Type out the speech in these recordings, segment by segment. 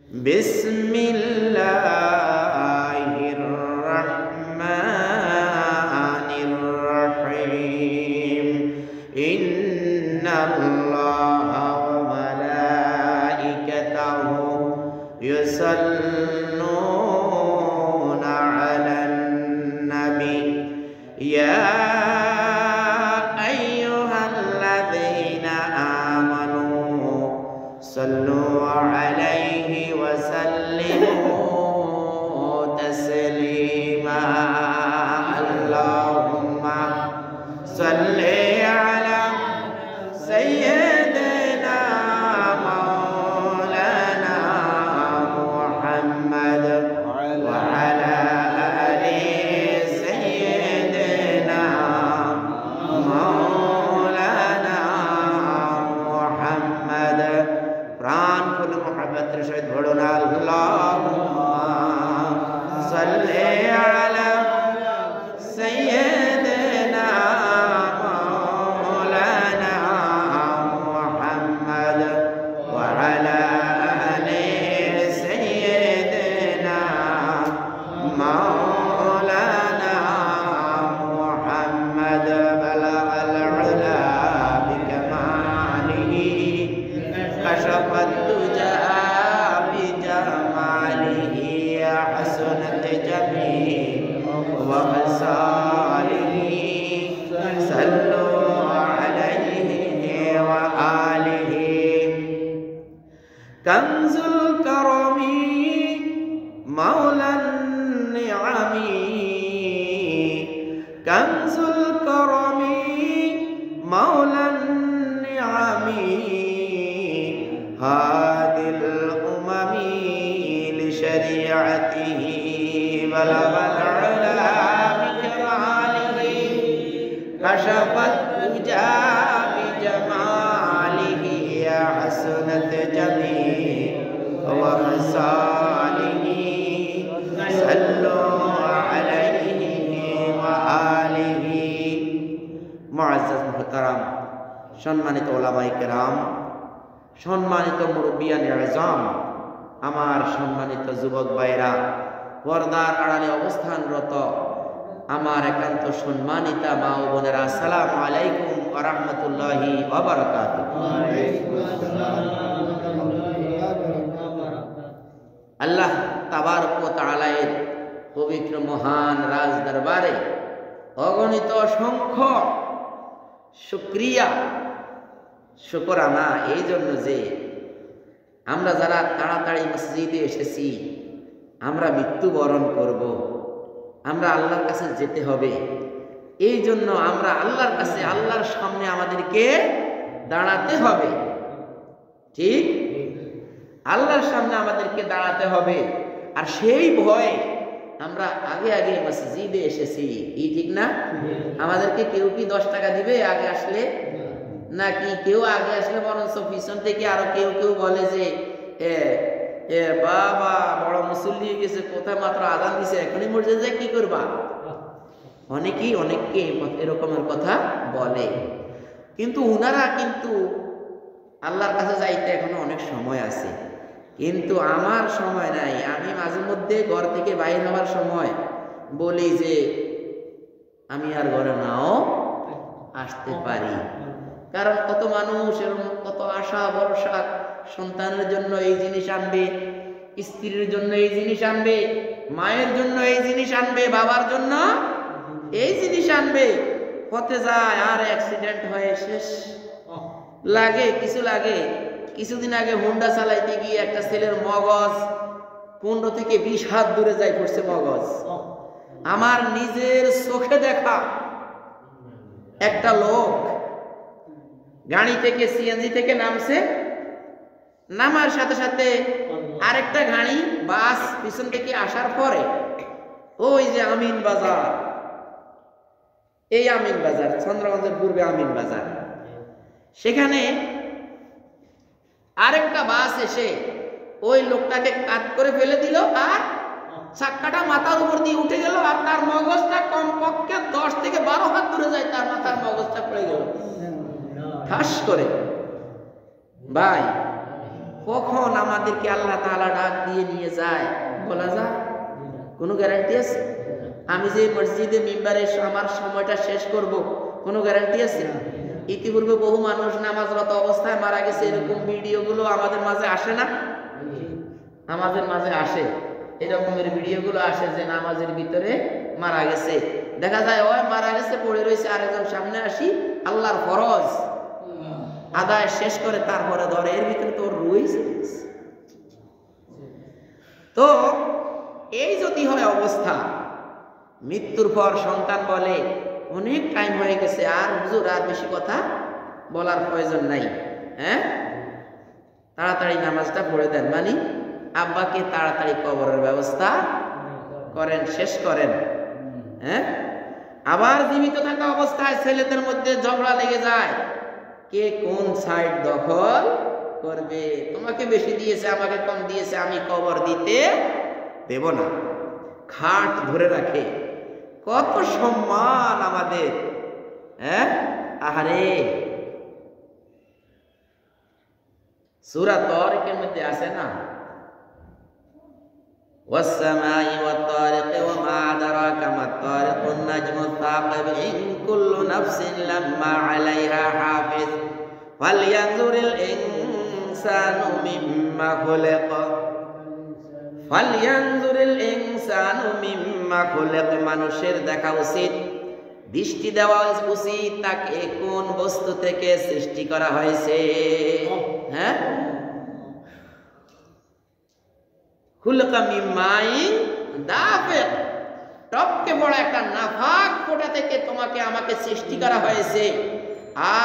বিসমিল্লাহির রহমানির রহিম। ইন্নাল্লাহা ওয়া মালাইকাতাহু ইউসাল্লুনা আলান নবী ইয়া আইয়ুহাল্লাযীনা আমানু সাল্লু আলাইহি ওয়া সাল্লিমু তাসলিমা। আল্লাহুম্মা সাল্লি আলা সাইয়্যিদিনা মাওলানা মুহাম্মদ ওয়া আলা আলি সাইয়্যিদিনা মাওলানা মুহাম্মদ। প্রাণ খুলে মুহাব্বতের সহিত পড়ুন আল্লাহুম্মা সাল্লি আলা সাইয়্যিদিনা মাওলানা মুহাম্মদ ওয়া আলা আলি সাইয়্যিদিনা মাওলানা মুহাম্মদ। বালাগাল উলা বিকামালিহি কাশাফাত তুজা বিজামালিহি হাসানাত জামিউ ওয়া খাসালিহি সাল্লু আলাইহি ওয়া আলিহি। কানজুল কারামি মাওলান নিআমি কানজুল কারামি মাওলান নিআমি হাদিল উমামি লিশরিআতিহি বালাগাল উলা বিকামালিহি কাশাফাত তুজা বিজামালিহি হাসানাত জামিউ ওয়া খাসালিহি সাল্লু আলাইহি ওয়া আলিহি। মুআজ্জাজ মুহতারাম, সম্মানিত উলামায়ে কেরাম, সম্মানিত মুরব্বিয়ানে আযম, আমার সম্মানিত যুবক ভাইরা, পর্দার আড়ালে অবস্থানরত আমার একান্ত সম্মানিতা মা ও বোনেরা, আসসালামু আলাইকুম ওয়া রাহমাতুল্লাহি ওয়া বারাকাতুহু। আল্লাহ তাবারক ওয়া তাআলা এর পবিত্র মহান রাজ দরবারে অগণিত অসংখ্য শুকরিয়া শুকরানা এই জন্য যে আমরা যারা তাড়াতাড়ি মসজিদে এসেছি, আমরা মৃত্যুবরণ করব, আমরা আল্লাহর কাছে যেতে হবে, এই জন্য আমরা আল্লাহর কাছে, আল্লাহর সামনে আমাদেরকে দাঁড়াতে হবে। ঠিক, আল্লাহর সামনে আমাদেরকে দাঁড়াতে হবে। আর সেই ভয়ে আমরা আগে আগে মসজিদে এসেছি, ঠিক না? আমাদেরকে কেউ কি 10 টাকা দিবে আগে আসলে? নাকি কেউ আগে আসলে বরঞ্চ পিছন থেকে আরো কেউ কেউ বলে যে বাবা বড় মুসল্লি গেছে, কোথায় মাত্র আজান দিছে, এখনই মসজিদে যায় কি করবা? অনেকেই অনেককে এরকমের কথা বলে। কিন্তু উনারা কিন্তু আল্লাহর কাছে যাইতে এখনো অনেক সময় আছে, কিন্তু আমার সময় নাই। আমি মাঝে মধ্যে ঘর থেকে বাইরে হওয়ার সময় বলি যে আমি আর ঘরে নাও আসতে পারি, কারণ কত মানুষ এরকম কত আশা ভরসা, সন্তানের জন্য এই জিনিস আনবে, স্ত্রীর জন্য এই জিনিস আনবে, মায়ের জন্য এই জিনিস আনবে, বাবার জন্য এই জিনিস আনবে, পথে যায় আর অ্যাক্সিডেন্ট হয়ে শেষ। লাগে কিছু লাগে। কিছুদিন আগে হুন্ডা চালাইতে গিয়ে একটা ছেলের মগজ 15 থেকে 20 হাত দূরে যাই পড়ছে মগজ। আমার নিজের চোখে দেখা একটা লোক গাড়ি থেকে সিএনজি থেকে নামছে, নামার সাথে সাথে আরেকটা গাড়ি বাস পিছন থেকে আসার পরে ওই যে আমিন বাজার, এই আমিন বাজার চন্দ্রগঞ্জের পূর্বে আমিন বাজার, সেখানে আরেকটা বাস এসে ওই লোকটাকে কাট করে ফেলে দিল আর চাক্কাটা মাথার উপর দিয়ে উঠে গেল আর তার মগজটা কমপক্ষে 10 থেকে 12 হাত দূরে যায়, তার মাথার মগজটা পড়ে গেল ঠাস করে। ভাই কখন আমাদেরকে আল্লাহ তাআলা ডাক দিয়ে নিয়ে যায় বলা যায়? কোনো গ্যারান্টি আছে? আমি যে মসজিদে মিম্বারে আমার সময়টা শেষ করব, কোনো গ্যারান্টি আছে? ইতিপূর্বে বহু মানুষ নামাজরত অবস্থায় মারা গেছে, এরকম ভিডিওগুলো আমাদের মাঝে আসে না? আমাদের মাঝে আসে, এরকমের ভিডিওগুলো আসে যে নামাজের ভিতরে মারা গেছে, দেখা যায় ওই মারা গেছে পড়ে রয়েছে, আরেকজন সামনে আসি আল্লাহর ফরজ আদায় শেষ করে তারপরে ধরে, এর ভিতরে তো রয়েছে। তো এই যদি হয় অবস্থা, মৃত্যুর পর সন্তান বলে অনেক টাইম হয়ে গেছে, আর হুজুর আর বেশি কথা বলার প্রয়োজন নাই, হ্যাঁ তাড়াতাড়ি নামাজটা পড়ে দেন, মানে আব্বাকে তাড়াতাড়ি কবরের ব্যবস্থা করেন, শেষ করেন। হ্যাঁ, আবার জীবিত থাকা অবস্থায় ছেলেদের মধ্যে ঝগড়া লেগে যায়, কে কোন সাইড দখল করবে, তোমাকে বেশি দিয়েছে আমাকে কম দিয়েছে, আমি কবর দিতে দেব না, খাট ধরে রাখে। কত সম্মান আমাদের, হ্যাঁ আহারে। সূরা তারিকের মধ্যে আছে না, والسماء والطارق وما أدراك ما الطارق النجم الثاقب إن كل نفس لما عليها حافظ فلينظر الإنسان مما خلق فلينظر الإنسان مما خلق। মানুষের দেখা উচিত, দৃষ্টি দেওয়া উচিত তাকে কোন বস্তু থেকে সৃষ্টি করা হয়েছে। হ্যাঁ, খুলকা মিন মাইন দাফিক, টপকে পড়া একটা নাফাক ফোঁটা থেকে তোমাকে আমাকে সৃষ্টি করা হয়েছে।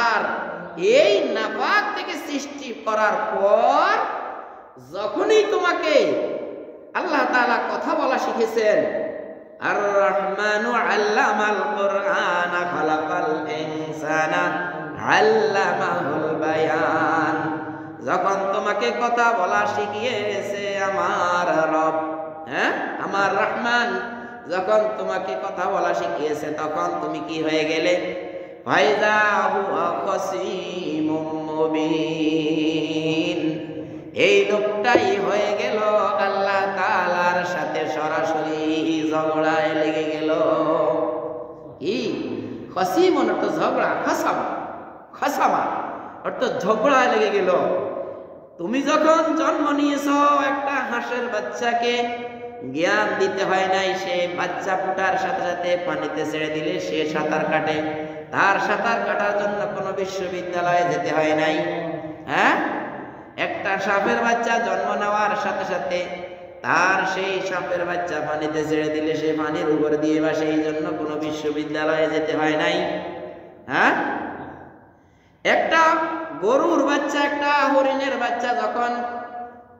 আর এই নাফাক থেকে সৃষ্টি করার পর যখনই তোমাকে আল্লাহ তাআলা কথা বলা শিখেছেন, আর রহমানু আল্লামাল কুরআনা খালাকাল ইনসানা আল্লামাহুল বায়ান, যখন তোমাকে কথা বলা শিখিয়েছে আমার রব, হ্যাঁ আমার রহমান, যখন তোমাকে কথা বলা শিখিয়েছে তখন তুমি কি হয়ে গেলে? ফাইযা হুয়া খাসীমুম মুবিন, এই লোকটাই হয়ে গেল আল্লাহ তাআলার সাথে সরাসরি ঝগড়ায় লেগে গেল। কি খাসীমুন অর্থ ঝগড়া, খাসামা অর্থ ঝগড়ায় লেগে গেল। তুমি যখন জন্ম নিয়েছো একটা হাঁসের বাচ্চাকে, জ্ঞান দিতে হয় নাই, সে বাচ্চা ফুটার সাথে সাথে পানিতে ছেড়ে দিলে সে সাঁতার কাটে, তার সাঁতার কাটার জন্য কোনো বিশ্ববিদ্যালয়ে যেতে হয় নাই। হ্যাঁ, একটা সাপের বাচ্চা জন্ম নেওয়ার সাথে সাথে তার সেই সাপের বাচ্চা পানিতে ছেড়ে দিলে সে পানির উপর দিয়ে বা সেই জন্য কোনো বিশ্ববিদ্যালয়ে যেতে হয় নাই। হ্যাঁ, একটা গরুর বাচ্চা, একটা হরিণের বাচ্চা যখন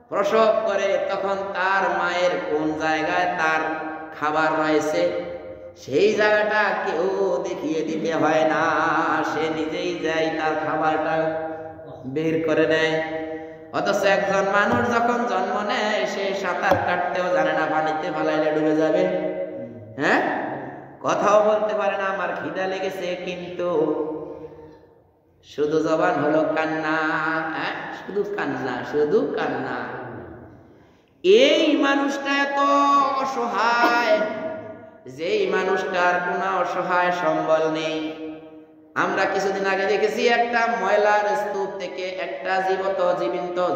প্রসব করে তখন তার মায়ের কোন জায়গায় তার খাবার রয়েছে সেই জায়গাটা কেউ দেখিয়ে দিতে হয় না, সে নিজেই যায় তার খাবারটা বের করে নেয়। অথচ একজন মানুষ যখন জন্ম নেয় সে সাঁতার কাটতেও জানে না, পানিতে ফালাইলে ডুবে যাবে। হ্যাঁ, কথাও বলতে পারে না, আমার খিদা লেগেছে, কিন্তু শুধু জবান হলো কান্না, শুধু কান্না, শুধু কান্না। এই মানুষটা এত অসহায়, যেই মানুষটার কোনো অসহায় সম্বল নেই। আমরা কিছুদিন আগে দেখেছি একটা ময়লার স্তূপ থেকে একটা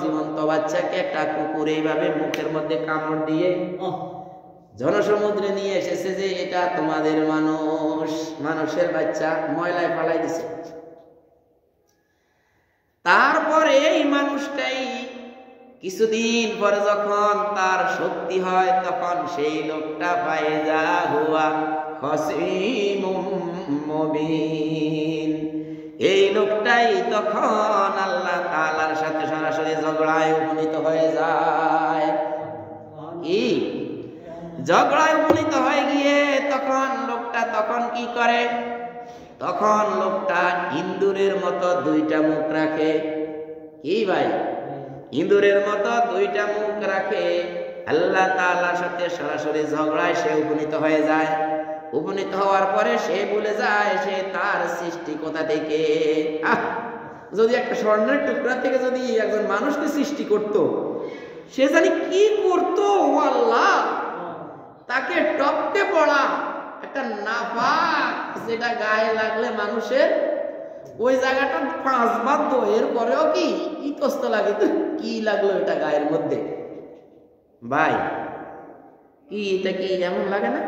জীবন্ত বাচ্চাকে একটা কুকুর এইভাবে মুখের মধ্যে কামড় দিয়ে জনসমুদ্রে নিয়ে এসেছে যে এটা তোমাদের মানুষের বাচ্চা, ময়লায় ফালাই দিছে। তারপরে এই মানুষটাই কিছুদিন পরে যখন তার শক্তি হয় তখন সেই লোকটা পায় যা হুয়া খাসীমুম মুবিন, এই লোকটাই তখন আল্লাহ তাআলার সাথে সরাসরি ঝগড়ায় উপনীত হয়ে যায়। কি ঝগড়ায় উপনীত হয়ে গিয়ে তখন লোকটা তখন কি করে? তখন লোকটা ইন্দুরের মতো দুইটা মুখ রাখে। কি ভাই, ইন্দুরের মতো দুইটা মুখ রাখে, আল্লাহ তাআলার সাথে সরাসরি ঝগড়ায় সে উপনীত হয়ে যায়। উপনীত হওয়ার পরে সে ভুলে যায় সে তার সৃষ্টি কোথা থেকে। যদি একটা স্বর্ণের টুকরা থেকে যদি একজন মানুষকে সৃষ্টি করত, সে জানি কি করতো আল্লাহ, তাকে টপকে পড়া একটা নাপাক যেটা গায়ে লাগলে মানুষের ওই জায়গাটা 5 বার এর পরেও কি ইতস্ত লাগে, কি লাগলো এটা গায়ের মধ্যে ভাই, কি এটা কি এমন লাগে না?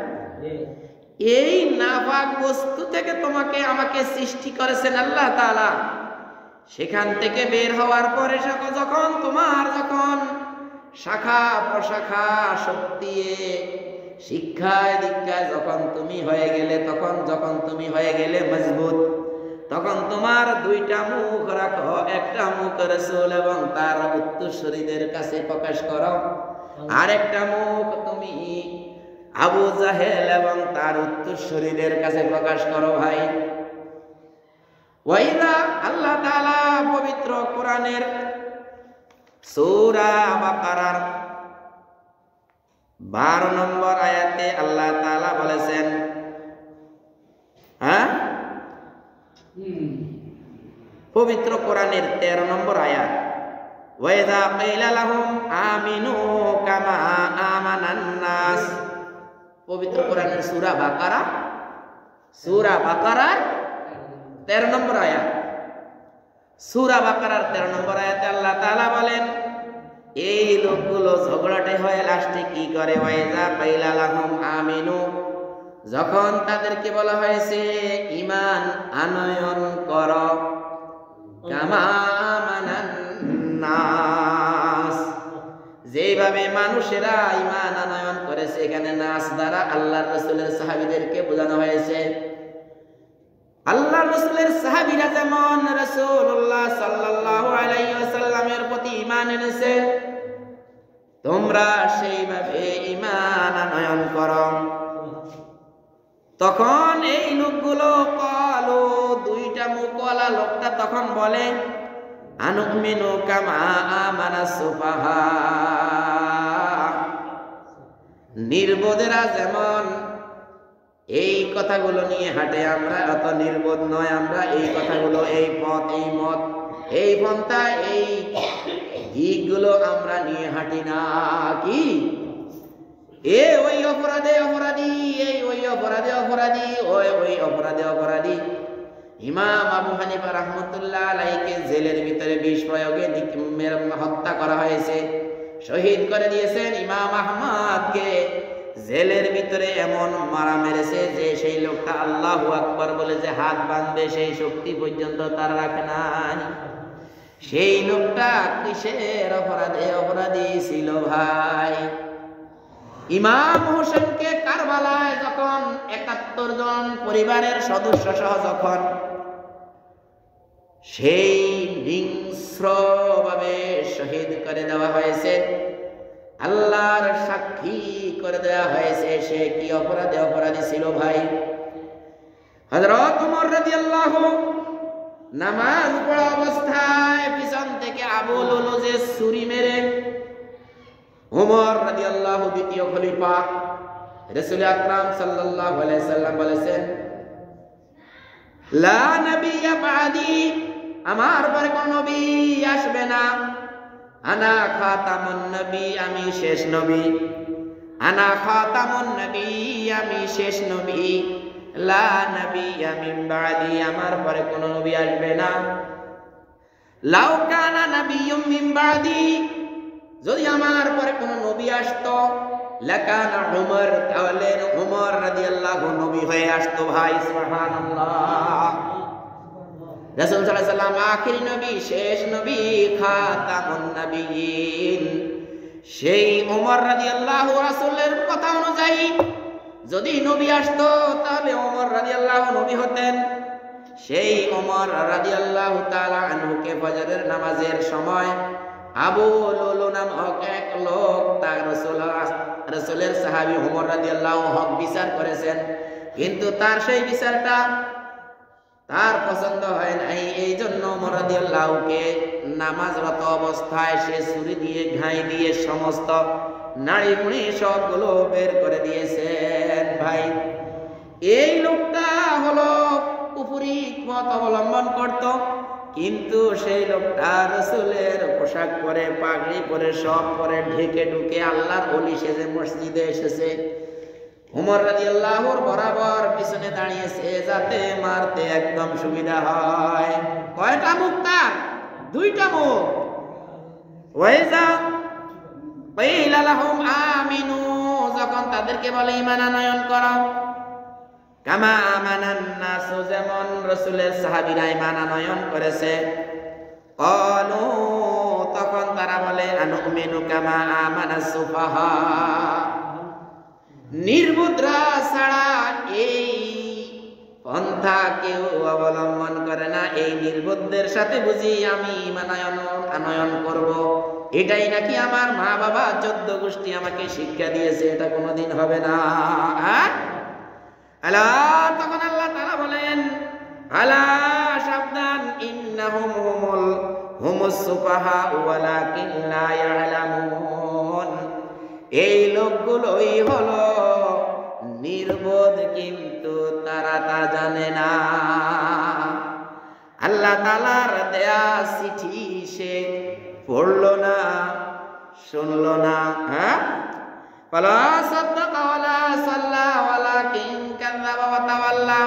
এই নাপাক বস্তু থেকে তোমাকে আমাকে সৃষ্টি করেছেন আল্লাহ তাআলা। সেখান থেকে বের হওয়ার পরে যখন তোমার শাখা প্রশাখা শক্তি শিক্ষায় দীক্ষায় যখন তুমি হয়ে গেলে মজবুত, তখন তোমার 2টা মুখ রাখো, একটা মুখ রাসূল এবং তার উত্তরসূরিদের কাছে প্রকাশ করো, আর একটা মুখ তুমি আবু জাহেল এবং তার উত্তরসূরিদের কাছে প্রকাশ করো ভাই। ওয়াইদা আল্লাহ তাআলা পবিত্র কোরআনের সূরা বাকারার 12 নম্বর আয়াতে আল্লাহ তাআলা বলেছেন, পবিত্র কোরআনের 13 নম্বর আয়াত, ওয়াইদা কিলা লাহুম আমিনু কামা আমানান নাস। পবিত্র কোরআনের সূরা বাকারার 13 নম্বর আয়াত। সূরা বাকারার 13 নম্বর আয়াতে আল্লাহ তাআলা বলেন, এই লোকগুলো ঝগড়াটে হয়ে লাস্টে কি করে, ওয়াইজা কিলা লাহুম আমিনু, যখন তাদেরকে বলা হয়েছে ঈমান আনয়ন করো, কামা আমানান নাস, যেভাবে মানুষেরা ঈমান আনয়ন করেছে, এখানে নাস দ্বারা আল্লাহর রাসূলের সাহাবীদেরকে বোঝানো হয়েছে। আল্লাহর রাসূলের সাহাবীরা যেমন রাসূলুল্লাহ সাল্লাল্লাহু আলাইহি ওয়াসাল্লামের প্রতি ঈমান এনেছে, তোমরা সেইভাবে ঈমান আনয়ন করো। তখন এই লোকগুলো কালো, 2টা মুখওয়ালা লোকটা তখন বলে, আনুমিনু কামা আমানাস সুফাহা, নির্বোধেরা যেমন এই কথাগুলো নিয়ে হাঁটে, আমরা অত নির্বোধ নয়, আমরা এই কথাগুলো, এই পথ, এই মত, এই পন্থা, এই দিকগুলো আমরা নিয়ে হাঁটি না। কি ওই অপরাধে অপরাধী, ওই অপরাধে অপরাধী, ওই অপরাধে অপরাধী। ইমাম আবু হানিফা রাহমাতুল্লাহ আলাইহিকে জেলের ভিতরে বিষ প্রয়োগে হত্যা করা হয়েছে, শহীদ করে দিয়েছেন। ইমাম আহমদকে জেলের ভিতরে এমন মারা মেরেছে যে সেই লোকটা আল্লাহু আকবার বলে যে হাত বাঁধবে সেই শক্তি পর্যন্ত তার রাখে নাই। সেই লোকটা কিসের অপরাধে অপরাধী ছিল ভাই? ইমাম হোসেনকে কারবালায় যখন 71 জন পরিবারের সদস্য সহ যখন সেই হিংস্রভাবে শহীদ করে দেওয়া হয়েছে, আল্লাহর সাক্ষী করে দেওয়া হয়েছে, সে কি অপরাধে অপরাধী ছিল ভাই? হযরত ওমর রাদিয়াল্লাহু নামাজ পড়া অবস্থায় পিছন থেকে আবু লুলু যে ছুরি মেরে ওমর রাদিয়াল্লাহু দ্বিতীয় খলিফা রাসূল আকরাম সাল্লাল্লাহু আলাইহি সাল্লাম বলেছেন, লা নবিয়্যা বাদি, আমার পরে কোন নবী আসবে না। আনা খাতামুন নবী, আমি শেষ নবী। আনা খাতামুন নবী, আমি শেষ নবী। লা নবিয়্যা মিন বাদি, আমার পরে কোন নবী আসবে না। লাউ কানা নবিয়্যুম মিন বাদি, যদি আমার পরে কোন নবী আসতো, লাকানা উমর, তাহলে উমর রাদিয়াল্লাহু নবী হয়ে আসতো ভাই। সুবহানাল্লাহ। রাসূল সাল্লাল্লাহু আলাইহি ওয়াসাল্লাম আখিরি নবী, শেষ নবী, খাতামুন নবিয়্যিন। সেই উমর রাদিয়াল্লাহু রাসূলের কথা অনুযায়ী যদি নবী আসতো তাহলে উমর রাদিয়াল্লাহু নবী হতেন। সেই উমর রাদিয়াল্লাহু তাআলা আনহুকে ফজরের নামাজের সময় আবু লুলু নামক এক লোক তার রাসূলের সাহাবী উমর রাদিয়াল্লাহু হক বিচার করেছেন, কিন্তু তার সেই বিচারটা তার পছন্দ হয় নাই। এই জন্য ওমর রাদিয়াল্লাহুকে নামাজরত অবস্থায় সে ছুরি দিয়ে ঘাই দিয়ে সমস্ত নাড়িভুড়ি সবগুলো বের করে দিয়েছেন ভাই। এই লোকটা হলো কুফরি পথ অবলম্বন করত, কিন্তু সেই লোকটা রাসূলের পোশাক পরে, পাগড়ি পরে, সব পরে ঢেকে ঢুকে আল্লাহর ওলি সেজে মসজিদে এসেছে। উমর রাদিয়াল্লাহুর বরাবর পিছনে দাঁড়িয়েছে যাতে মারতে একদম সুবিধা হয়। কয়টা মুখ তার? দুইটা মুখ। ওয়াইজা কিলা লাহুম আমিনু, যখন তাদেরকে বলে ঈমান আনয়ন করো, কামা আমানান নাস, যেমন রাসূলের সাহাবীরা ঈমান আনয়ন করেছে। ক্বালু, তখন তারা বলে আনুমিনু কামা আমানাস সুফাহা, নির্বুদ্রা ছাড়া এই পন্থা কেউ অবলম্বন করে না, এই নির্বুদ্ধের সাথে বুঝি আমি ঈমান আনয়ন করব, এটাই নাকি আমার মা বাবা 14 গোষ্ঠী আমাকে শিক্ষা দিয়েছে, এটা কোনোদিন হবে না। আলা, তখন আল্লাহ তাআলা বলেন আলা, সাবধান, ইন্নাহুম হুমুস সুফাহা ওয়ালাকিন লা ইয়ালামুন, এই লোকগুলোই হলো নির্বোধ, কিন্তু তারা তা জানে না। আল্লাহ তাআলার দেয়া চিঠি সে পড়লো না, শুনলো না। ফালা সাদ্দাকা ওয়ালা সাল্লা ওয়ালাকিন কাযাবা ওয়া তাওয়াল্লা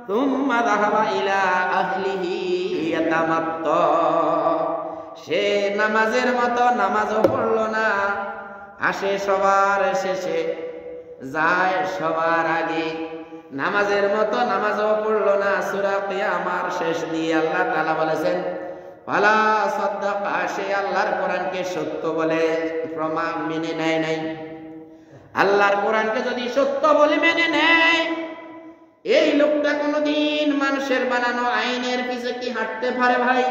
তুম্মা যাহাবা ইলা আহলিহি ইয়াতামাত্তা, সে নামাজের মতো নামাজও পড়লো না, আসে সবার শেষে, যায় সবার আগে। নামাজের মতো নামাজও পড়লো না। সূরা কিয়ামার শেষ দিয়ে আল্লাহ তাআলা বলেছেন ফালা সাদ্দাকা, সে আল্লাহর কোরআনকে সত্য বলে প্রমাণ মেনে নেয় নাই। আল্লাহর কোরআনকে যদি সত্য বলে মেনে নেয়, এই লোকটা কোনোদিন মানুষের বানানো আইনের পিছে কি হাঁটতে পারে ভাই?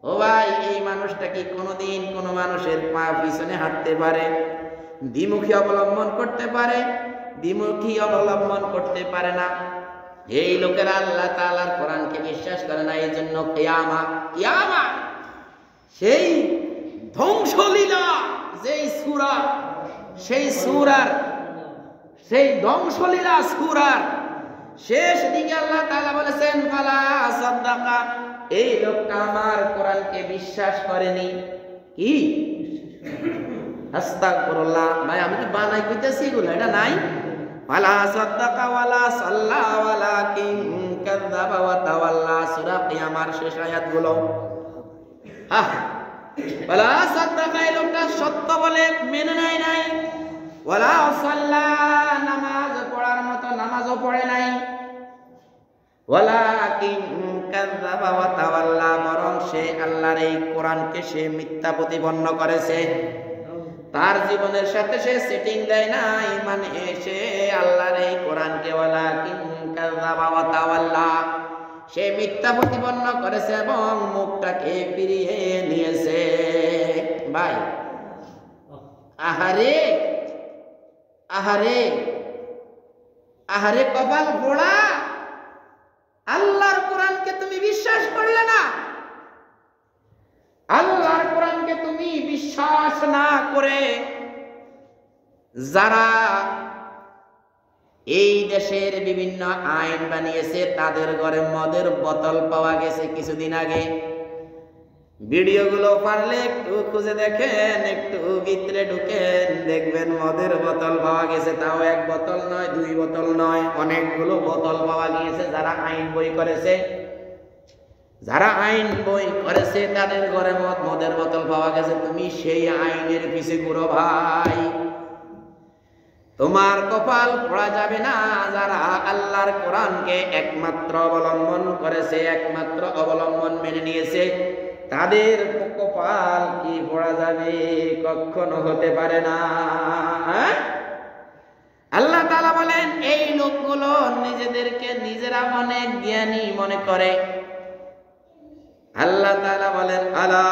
ও ভাই, এই মানুষটা কি কোনোদিন কোনো মানুষের পা পিছনে হাঁটতে পারে? দ্বিমুখী অবলম্বন করতে পারে? দ্বিমুখী অবলম্বন করতে পারে না। এই লোকেরা আল্লাহ তাআলার কোরআনকে বিশ্বাস করে না, এই জন্য কিয়ামা সেই ধ্বংসলীলা, যেই সূরা, সেই ধ্বংসলীলা সূরার শেষ দিকে আল্লাহ তাআলা বলেছেন ফালা সাদ্দাকা, এই লোকটা আমার কোরআনকে বিশ্বাস করেনি। কি আস্তাগফিরুল্লাহ, ভাই আমি কি বানাই কইতেছি এগুলো? এটা নাই। ফালা সাদ্দাকা ওয়ালা সাল্লা ওয়ালাকিন কাযাবা ওয়া তাওয়াল্লা, সূরা কিয়ামার শেষ আয়াতগুলো। ফালা সাদ্দাকা, এই লোকটা সত্য বলে মেনে নেয় নাই। ওয়ালা সাল্লা, নামাজ পড়ার মতো নামাজও পড়ে নাই। ওয়ালাকিন কাযাবা ওয়া তাওয়াল্লা, বরং সে আল্লাহর এই কোরআনকে সে মিথ্যা প্রতিপন্ন করেছে। তার জীবনের সাথে সে সেটিং দেয় নাই, মানে সে আল্লাহর এই কোরআনকে ওয়ালাকিন কাযাবা ওয়া তাওয়াল্লা, সে মিথ্যা প্রতিপন্ন করেছে এবং মুখটাকে ফিরিয়ে নিয়েছে। ভাই, আহারে আহারে আহারে কপাল পোড়া, আল্লাহর কোরআনকে তুমি বিশ্বাস করলে না। আল্লাহর কোরআনকে তুমি বিশ্বাস না করে যারা এই দেশের বিভিন্ন আইন বানিয়েছে, তাদের ঘরে মদের বোতল পাওয়া গেছে কিছুদিন আগে। ভিডিওগুলো পারলে একটু খুঁজে দেখেন, একটু ভিতরে ঢুকেন, দেখবেন মদের বোতল পাওয়া গেছে। তাও 1 বোতল নয়, 2 বোতল নয়, অনেকগুলো বোতল পাওয়া গিয়েছে। যারা আইন বই করেছে, তাদের ঘরে মদের বোতল পাওয়া গেছে। তুমি সেই আইনের পিছে ঘুরো ভাই, তোমার কপাল পোড়া যাবে না। যারা আল্লাহর কোরআনকে একমাত্র অবলম্বন করেছে, একমাত্র অবলম্বন মেনে নিয়েছে, তাদের কপাল কি পোড়া যাবে? কখনো হতে পারে না। আল্লাহ তাআলা বলেন এই লোকগুলো নিজেদেরকে নিজেরা অনেক জ্ঞানী মনে করে। আল্লাহ তাআলা বলেন আলা,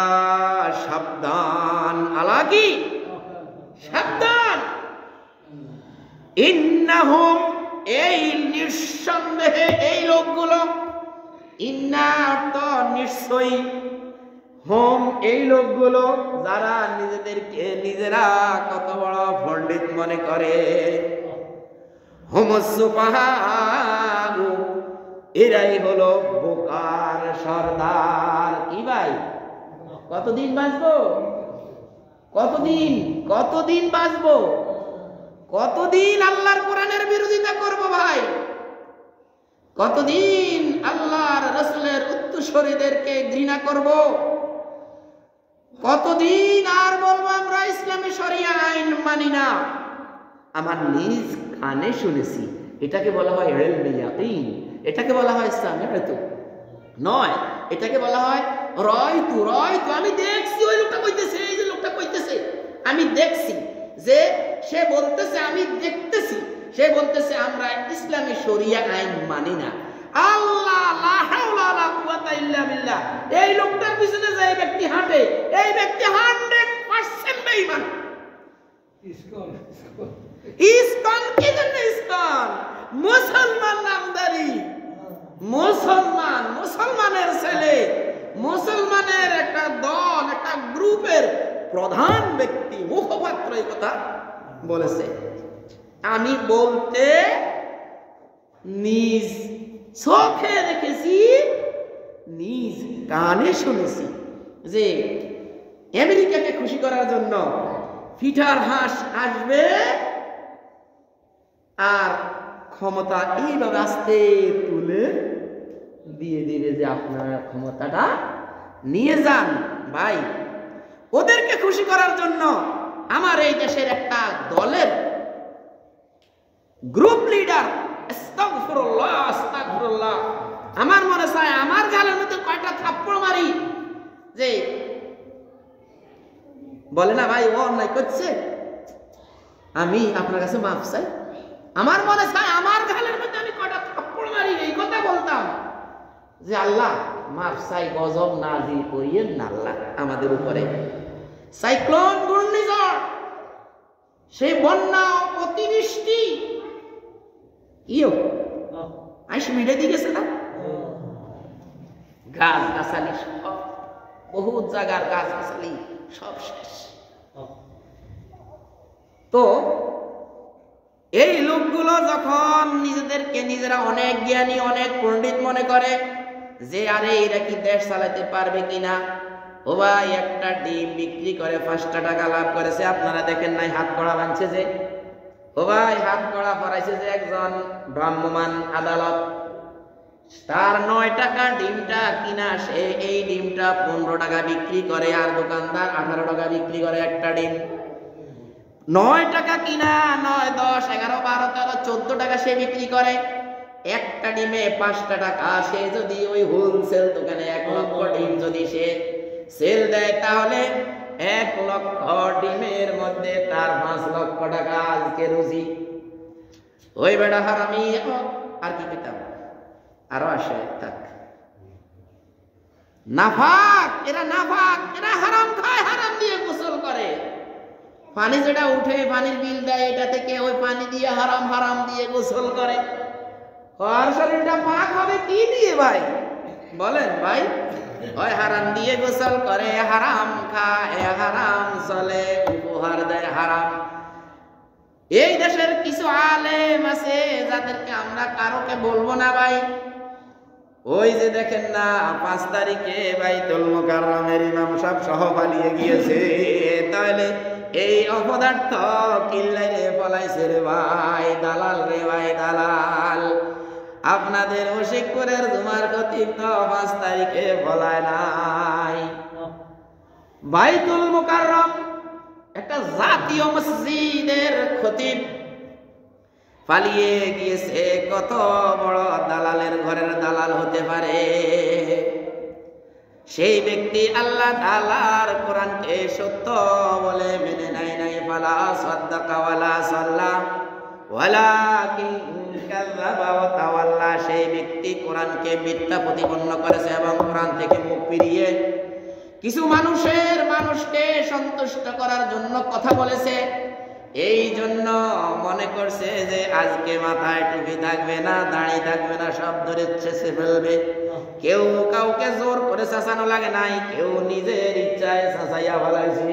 সাবধান। আলা কি? সাবধান। ইন্নাহুম, এই নিঃসন্দেহে এই লোকগুলো, ইন্না অর্থ নিশ্চয়ই, হোম এই লোকগুলো যারা নিজেদেরকে নিজেরা কত বড় পণ্ডিত মনে করে। হুমুস সুফাহা, এরাই হলো বোকার সর্দার। কি ভাই, কতদিন বাঁচবো? কতদিন বাঁচবো? কতদিন আল্লাহর কোরআনের বিরোধিতা করব ভাই? কতদিন আল্লাহর রাসূলের উত্তরসূরিদেরকে ঘৃণা করব? কতদিন আর বলবো আমরা ইসলামী শরিয়া আইন মানি না? আমার নিজ কানে শুনেছি। এটাকে বলা হয় ইলমে ইয়াকিন, এটাকে বলা হয় সামিআতু নয়, এটাকে বলা হয় রায়তু। আমি দেখছি ওই লোকটা কইতেছে, এই যে লোকটা কইতেছে আমি দেখছি, যে সে বলতেছে আমি দেখতেছি, সে বলতেছে আমরা ইসলামী শরিয়া আইন মানি না। আল্লাহ, লা হাওলা ওয়ালা কুওয়াতা ইল্লা বিল্লাহ। এই লোকটার পিছনে যে ব্যক্তি হাঁটে, এই ব্যক্তি 100% বেঈমান। ইসকন কি জন্য? ইসকন মুসলমান নামদারি, মুসলমানের ছেলে, মুসলমানের একটা দল, একটা গ্রুপের প্রধান ব্যক্তি, মুখপাত্র এই কথা বলেছে। আমি বলতে নিজ চোখে দেখেছি, নিজ কানে শুনেছি যে আমেরিকাকে খুশি করার জন্য ফিটার হাঁস আসবে আর ক্ষমতা এইভাবে আস্তে তুলে দিয়ে দিবে যে আপনার ক্ষমতাটা নিয়ে যান। ভাই, ওদেরকে খুশি করার জন্য আমার এই দেশের একটা দলের গ্রুপ লিডার, আস্তাগফিরুল্লাহ আস্তাগফিরুল্লাহ, আমার মনে চায় আমার গালের মধ্যে কয়টা থাপ্পড় মারি, যে বলে না ভাই ও অন্যায় করছে, আমি আপনার কাছে মাফ চাই। আমার মনে চায় আমার গালের মধ্যে আমি কয়টা থাপ্পড় মারি, এই কথা বলতাম যে আল্লাহ মাফ চাই, গজব নাজিল করিয়েন না আল্লাহ আমাদের উপরে। সাইক্লোন, ঘূর্ণিঝড়, সেই বন্যা, অতিবৃষ্টি, ইও আইস মিটে দিয়ে গেছে না, গাছ গাছালি সব, বহুত জায়গার গাছ গাছালি সব শেষ। তো এই লোকগুলো যখন নিজেদেরকে নিজেরা অনেক জ্ঞানী, অনেক পণ্ডিত মনে করে যে আরে এরা কি দেশ চালাতে পারবে কিনা, ও ভাই একটা ডিম বিক্রি করে 5 টাকা লাভ করেছে। আপনারা দেখেন নাই হাত কড়া বাঁধছে যে, ও ভাই হাত কড়া পরাইছে যে একজন ভ্রাম্যমাণ আদালত, তার 9 টাকা ডিমটা কিনা, সে এই ডিমটা 15 টাকা বিক্রি করে, আর দোকানদার 18 টাকা বিক্রি করে একটা ডিম। 9 টাকা কিনা, 9, 10, 11, 12, 13, 14 টাকা সে বিক্রি করে। একটা ডিমে 5 টাকা। সে যদি ওই হোলসেল দোকানে 1 লক্ষ ডিম যদি সে সেল দেয়, তাহলে 1 লক্ষ ডিমের মধ্যে তার 5 লক্ষ টাকা আজকে রুজি। ওই বেটা হারামি। আর কি পেতাম, আরো আসে থাক নাফাক, এরা নাফাক, এরা হারাম খায়, হারাম দিয়ে গোসল করে। পানি যেটা উঠে, পানির বিল দেয়, এটা থেকে ওই পানি দিয়ে হারাম দিয়ে গোসল করে। আর শরীরটা পাক হবে কি দিয়ে ভাই বলেন? ভাই ওই হারাম দিয়ে গোসল করে, হারাম খায়, হারাম চলে, উপহার দেয় হারাম। এই দেশের কিছু আলেম আছে যাদেরকে আমরা কারোকে বলবো না ভাই। ওই যে দেখেন না 5 তারিখে বাইতুল মুকাররমের ইমাম সাহেব সহ পালিয়ে গিয়েছে, তাহলে এই অপদার্থ কিল্লাই রে পলাইছে রে ভাই, দালাল রে ভাই, দালাল। আপনাদের মুশিকপুরের জুমার খতিব তো 5 তারিখে পলায় নাই। বাইতুল মুকাররম একটা জাতীয় মসজিদের খতিব পালিয়ে গিয়েছে। কত বড় দালালের ঘরের দালাল হতে পারে সেই ব্যক্তি? আল্লাহ তাআলার কোরআনকে সত্য বলে মেনে নাই ফালা সাদ্দাকা ওয়ালা সাল্লা ওয়ালাকিন কাযাবা ওয়া তাওয়াল্লা। সেই ব্যক্তি কোরআনকে মিথ্যা প্রতিপন্ন করেছে এবং কোরআন থেকে মুখ ফিরিয়ে কিছু মানুষকে সন্তুষ্ট করার জন্য কথা বলেছে। এই জন্য মনে করছে যে আজকে মাথায় টুপি থাকবে না, দাড়ি থাকবে না, সব ধরে ছেঁচে ফেলবে। কেউ কাউকে জোর করে চাচানো লাগে নাই, কেউ নিজের ইচ্ছায় চাচাইয়া ফেলাইছে।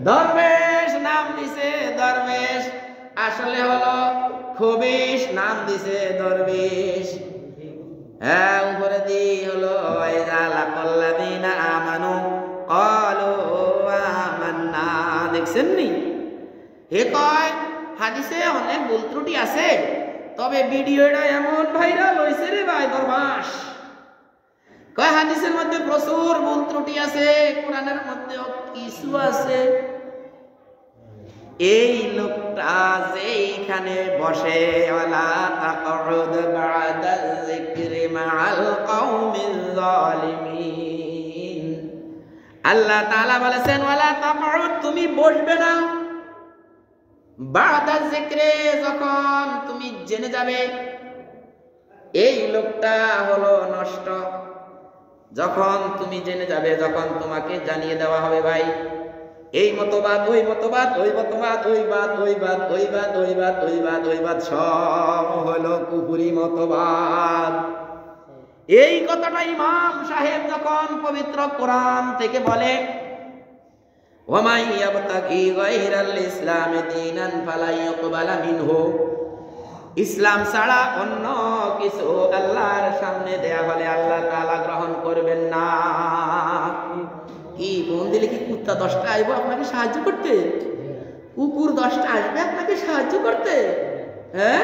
দরবেশ নাম দিছে, দরবেশ আসলে হলো খবিশ নাম দিছে দরবেশ। হ্যাঁ, উপরে দি হলো ইযা লাকাল্লাযীনা আমানু ক্বালু আমান্না। দেখছেন নি? হে কয় হাদিসে অনেক ভুল ত্রুটি আছে, তবে ভিডিওটা এমন ভাইরাল হইছে রে ভাই দরবাস। কয় হাদিসের মধ্যে প্রচুর ভুল ত্রুটি আছে, কোরআনের মধ্যেও কিছু আছে। এই লোকটা যেখানে বসে ওয়ালা তাকউদ বা'দা যিকরি মা'আল কওমিজ জালিমিন, আল্লাহ তাআলা বলেছেন ওয়ালা তাকউদ, তুমি বসবে না বা'দা যিকরি, যখন তুমি জেনে যাবে এই লোকটা হলো নষ্ট, যখন তুমি জেনে যাবে, যখন তোমাকে জানিয়ে দেওয়া হবে ভাই এই মতবাদ ওই মতবাদ, ওই মতবাদ ওই বাদ, ওই বাদ ওই বাদ, ওই বাদ ওই বাদ, ওই বাদ সব হলো কুফরি মতবাদ। এই কথাটা ইমাম সাহেব যখন পবিত্র কোরআন থেকে বলে ওয়ামাই ইয়াবতাগি গায়রাল ইসলামি দীনান ফালা ইউকবালা মিনহু, ইসলাম ছাড়া অন্য কিছু আল্লাহর সামনে দেয়া হলে আল্লাহ তাআলা গ্রহণ করবেন না। কি ফোন দিলে কি কুত্তা 10টা আইবো আপনাকে সাহায্য করতে? কুকুর 10টা আসবে আপনাকে সাহায্য করতে? হ্যাঁ,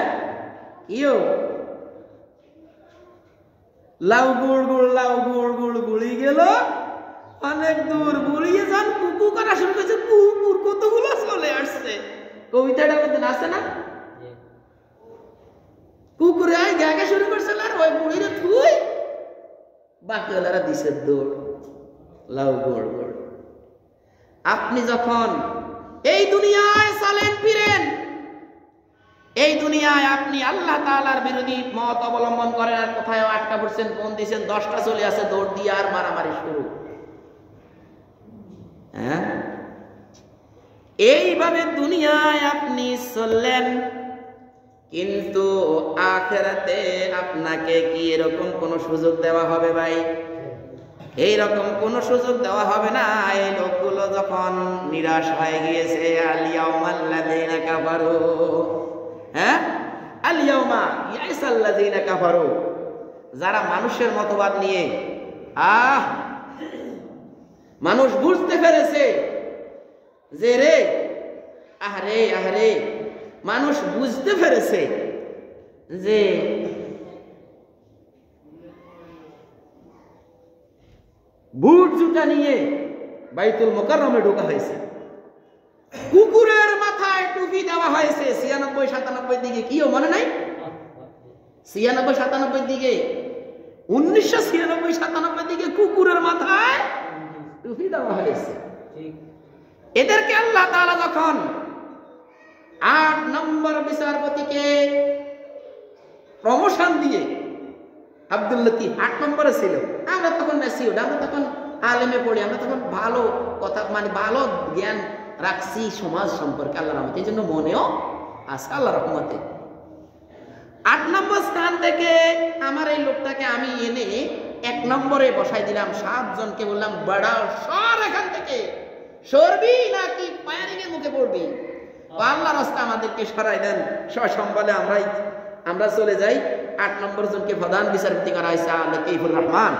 ইয়ো লাউ গুড় গুড় লাউ গুড় গুড় গুড়ি গেল অনেক দূর, বুড়িয়ে যান কুকু করা শুরু করেছে, কুকুর কতগুলো চলে আসছে। কবিতাটার মধ্যে আছে না, কুকুরে গাগে শুরু করছে আর ওই বুড়িরে থুই বাকি ওলারা দিছে দৌড় লাউ গোড় গোড়। আপনি যখন এই দুনিয়ায় চলেন ফিরেন, এই দুনিয়ায় আপনি আল্লাহ তাআলার বিরোধী মত অবলম্বন করেন আর কোথায় আটকা পড়ছেন, কোন দিছেন 10টা চলে আসে দৌড় দিয়ে আর মারামারি শুরু। হ্যাঁ, এইভাবে দুনিয়ায় আপনি চললেন, কিন্তু আখিরাতে আপনাকে কি এরকম কোন সুযোগ দেওয়া হবে ভাই? এইরকম কোন সুযোগ দেওয়া হবে না। এই লোকগুলো যখন নিরাশ হয়ে গিয়েছে, আলিয়াউমাল্লাযীনা কাফারু, হ্যাঁ আলিয়াউমা ইয়াসাল্লাযীনা কাফারু, যারা মানুষের মতবাদ নিয়ে মানুষ বুঝতে পেরেছে যে রে আহারে আহারে, মানুষ বুঝতে পেরেছে যে বুট জুতা নিয়ে বাইতুল মুকাররমে ঢোকা হয়েছে, কুকুরের মাথায় টুপি দেওয়া হয়েছে 96-97 দিকে, কিও মনে নাই? 96-97 দিকে, 1996-97 দিকে কুকুরের মাথায় টুপি দেওয়া হয়েছে। এদেরকে আল্লাহ তাআলা যখন 8 নম্বর বিচারপতিকে প্রমোশন দিয়ে, আব্দুল লতিফ 8 নম্বরে ছিল, আমরা তখন ম্যাচিউরড, আমরা তখন আলেমে পড়ি, আমরা তখন ভালো কথা মানে ভালো জ্ঞান রাখছি সমাজ সম্পর্কে আল্লাহর রহমতে, এই জন্য মনেও আছে আল্লাহর রহমতে। 8 নম্বর স্থান থেকে আমার এই লোকটাকে আমি এনে 1 নম্বরে বসাই দিলাম। 7 জনকে বললাম বাড়াও, সর এখান থেকে, সরবি নাকি পায়ারিংয়ের মুখে পড়বি? আল্লাহর রাস্তা আমাদেরকে সরাই দেন, সসম্বলে আমরা চলে যাই। 8 নম্বর জনকে প্রধান বিচারপতি করা হয়েছে লতিফুর রহমান।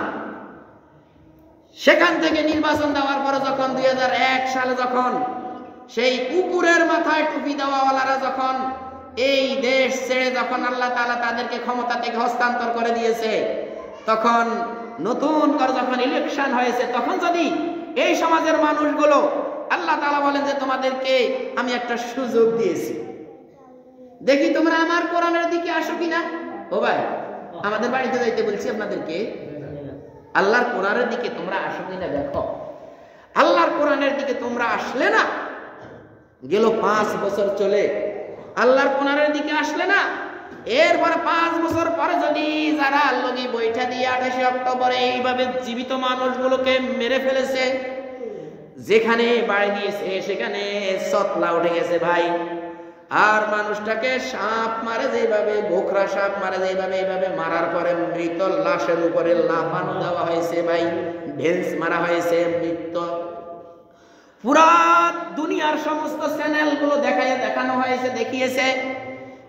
সেখান থেকে নির্বাচন দেওয়ার পরে যখন 2001 সালে যখন সেই কুকুরের মাথায় টুপি দেওয়াওয়ালারা যখন এই দেশ ছেড়ে যখন আল্লাহ তাআলা তাদেরকে ক্ষমতা থেকে হস্তান্তর করে দিয়েছে, তখন নতুন করে যখন ইলেকশন হয়েছে, তখন যদি এই সমাজের মানুষগুলো আল্লাহ তাআলা বলেন যে তোমাদেরকে আমি একটা সুযোগ দিয়েছি, দেখি তোমরা আমার কোরআনের দিকে আসো কিনা। ও ভাই, আমাদের বাড়িতে যাইতে বলছি আপনাদেরকে, আল্লাহর কোরআনের দিকে তোমরা আসো কিনা দেখো। আল্লাহর কোরআনের দিকে তোমরা আসলে না, গেল 5 বছর চলে, আল্লাহর কোরআনের দিকে আসলে না, এরপরে 5 বছর পরে যদি যারা লগি বৈঠা দিয়ে 28 অক্টোবরে এইভাবে জীবিত মানুষগুলোকে মেরে ফেলেছে, যেখানে বাড়ি দিয়েছে সেখানে সতলা উঠে গেছে ভাই, আর মানুষটাকে সাপ মারে যেভাবে, গোখরা সাপ মারে যেভাবে, এইভাবে মারার পরে মৃত লাশের উপরে লাফানো দেওয়া হয়েছে ভাই, ভেন্স মারা হয়েছে মৃত। পুরা দুনিয়ার সমস্ত চ্যানেলগুলো দেখানো হয়েছে, দেখিয়েছে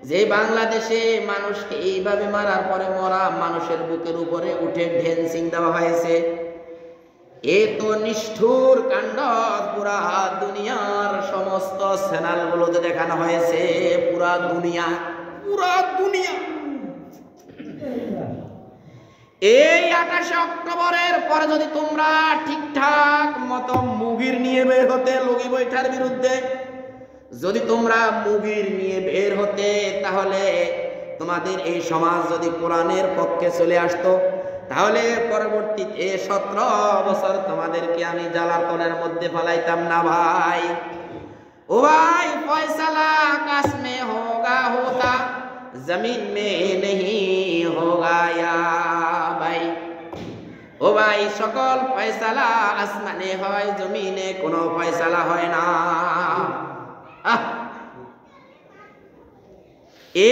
যে বাংলাদেশে মানুষকে এইভাবে মারার পরে মরা মানুষের বুকের উপরে উঠে ড্যান্সিং দেওয়া হয়েছে, এ তো নিষ্ঠুর কাণ্ড পুরা দুনিয়ার সমস্ত চ্যানেলগুলোতে দেখানো হয়েছে। পুরা দুনিয়া এই 28 অক্টোবরের পরে যদি তোমরা ঠিকঠাক মতো মুগির নিয়ে বের হতে, লগি বৈঠার বিরুদ্ধে যদি তোমরা মুগির নিয়ে বের হতে, তাহলে তোমাদের এই সমাজ যদি কোরআনের পক্ষে চলে আসতো, তাহলে পরবর্তীতে 17 বছর তোমাদেরকে আমি জ্বালাতনের মধ্যে ফেলাইতাম না ভাই। ও ভাই, ফয়সালা আকাশ মে হোগা হোতা, জমিন মে নেহি হোগা ইয়া ভাই। ও ভাই, সকল ফয়সালা আসমানে হয়, জমিনে কোনো ফয়সালা হয় না।